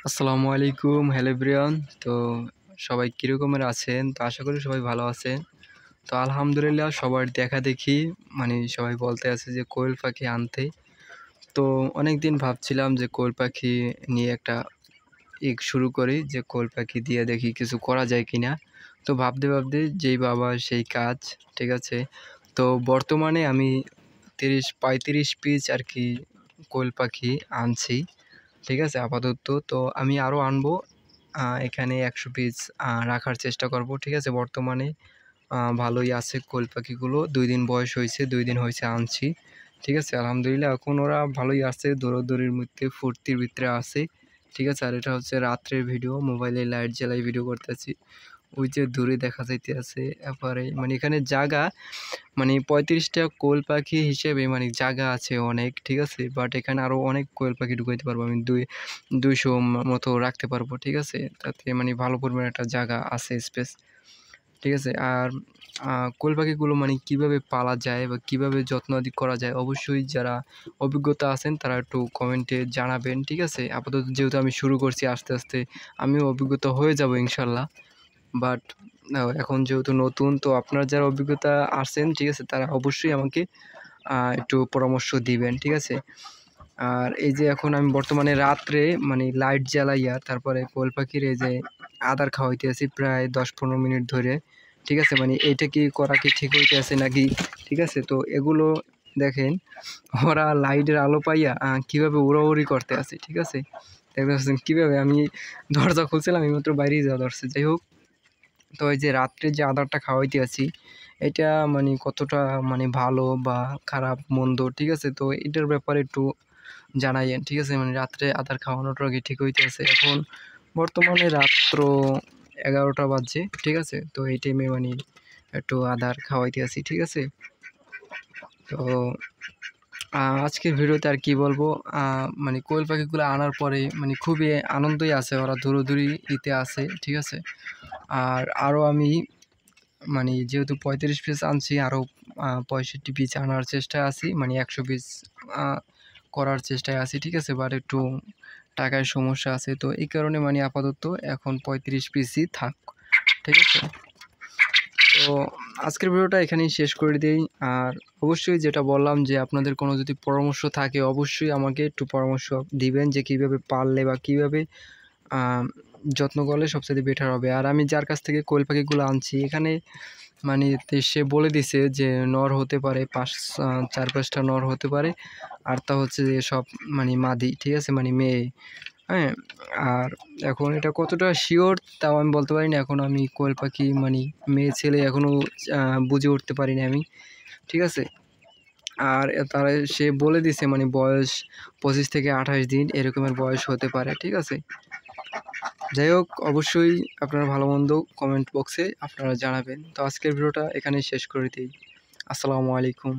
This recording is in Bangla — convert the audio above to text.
আসসালামু আলাইকুম, হ্যালো এভরিওয়ান। তো সবাই কীরকমের আছেন? তো আশা করি সবাই ভালো আছেন। তো আলহামদুলিল্লাহ সবার দেখাদেখি সবাই বলতে আছে যে কোয়েল পাখি আনতে। তো অনেকদিন ভাবছিলাম যে কোয়েল পাখি নিয়ে একটা শুরু করি, যে কোয়েল পাখি দিয়ে দেখি কিছু করা যায় কিনা। তো ভাবতে যেই বাবা সেই কাজ, ঠিক আছে? তো বর্তমানে আমি ৩০-৩৫ পিস আরকি কোয়েল পাখি আনছি। ঠিক আছে? আপাতত তো আমি আরও আনবো। এখানে ১০০ পিস রাখার চেষ্টা করব। ঠিক আছে? বর্তমানে ভালোই আছে কোয়েল পাখিগুলো। ২ দিন বয়স হইছে, ২ দিন হইছে আনছি। ঠিক আছে? আলহামদুলিল্লাহ এখন ওরা ভালোই আছে। দৌড়াদৌড়ির মধ্যে ফুর্তির ভিতরে আছে। ঠিক আছে? আর এটা হচ্ছে রাত্রের ভিডিও। মোবাইলে লাইট জ্বালাই ভিডিও করতেছি। ওই যে দূরে দেখা যাইতেছে। এরপরে এখানে জাগা ৩৫ টা কোয়েল পাখি হিসেবে জায়গা আছে অনেক, ঠিক আছে? বাট এখানে আরও অনেক কোয়েল পাখি ঢুকাইতে পারবো আমি। ২০০ মতো রাখতে পারবো, ঠিক আছে? তাতে ভালো পরিমাণে একটা জায়গা আছে, স্পেস, ঠিক আছে? আর কোয়েল পাখিগুলো কীভাবে পালা যায় বা কীভাবে যত্নাদি করা যায়, অবশ্যই যারা অভিজ্ঞতা আছেন তারা একটু কমেন্টে জানাবেন, ঠিক আছে? আপাতত যেহেতু আমি শুরু করছি, আস্তে আস্তে আমিও অভিজ্ঞতা হয়ে যাব ইনশাল্লাহ। বাট এখন যেহেতু নতুন, তো আপনার যারা অভিজ্ঞতা আছেন, ঠিক আছে? তারা অবশ্যই আমাকে একটু পরামর্শ দিবেন, ঠিক আছে? আর এই যে এখন আমি বর্তমানে রাত্রে লাইট জ্বালাইয়া তারপরে কোয়েল পাখির এই যে আদার খাওয়াইতেছি প্রায় ১০-১৫ মিনিট ধরে, ঠিক আছে? এইটা কি করা কি ঠিক হইতেছে নাকি? ঠিক আছে? তো এগুলো দেখেন, ওরা লাইটের আলো পাইয়া কীভাবে উড়াউড়ি করতে আছে, ঠিক আছে? দেখতে পাচ্ছেন কীভাবে আমি দরজা খুলছিলাম এইমাত্র বাইরেই যাওয়া ধরছে। যাই হোক, তো এই যে রাত্রে যে আদারটা খাওয়াইতে আছি, এটা কতটা ভালো বা খারাপ মন্দ, ঠিক আছে? তো এটার ব্যাপারে একটু জানাইয়েন, ঠিক আছে? রাত্রে আদার খাওয়ানোটা কি ঠিক হইতেছে? এখন বর্তমানে রাত্র ১১টা বাজছে, ঠিক আছে? তো এই টাইমে একটু আদার খাওয়াইতে আছি, ঠিক আছে? তো আজকের ভিডিওতে আর কি বলবো, কোয়েল পাখিগুলো আনার পরে খুবই আনন্দই আছে, ওরা দৌড়াদৌড়িতে আছে, ঠিক আছে? আর আরও আমি যেহেতু ৩৫ পিস আনছি, আরও ৬৫ পিস আনার চেষ্টায় আছি, ১০০ পিস করার চেষ্টায় আছি, ঠিক আছে? বাট একটু টাকার সমস্যা আছে, তো এই কারণে আপাতত এখন ৩৫ পিসই থাক, ঠিক আছে? তো আজকের ভিডিওটা এখানেই শেষ করে দেই। আর অবশ্যই যেটা বললাম, যে আপনাদের কোনো যদি পরামর্শ থাকে অবশ্যই আমাকে একটু পরামর্শ দিবেন, যে কীভাবে পাললে বা কীভাবে যত্ন করলে সবচাইতে বেটার হবে। আর আমি যার কাছ থেকে কোয়েল পাখিগুলো আনছি, এখানে সে বলে দিছে যে নর হতে পারে ৪-৫টা নর হতে পারে, আর তা হচ্ছে যে সব মাদি, ঠিক আছে? মেয়ে, হ্যাঁ? আর এখন এটা কতটা শিওর তাও আমি বলতে পারি না। এখন আমি কোয়েল পাখি মেয়ে ছেলে এখনও বুঝে উঠতে পারিনি আমি, ঠিক আছে? আর সে বলে দিছে বয়স ২৫ থেকে ২৮ দিন এরকমের বয়স হতে পারে, ঠিক আছে? যাই হোক, অবশ্যই আপনারা ভালো মন্দ কমেন্ট বক্সে আপনারা জানাবেন। তো আজকের ভিডিওটা এখানেই শেষ করে দিই। আসসালামু আলাইকুম।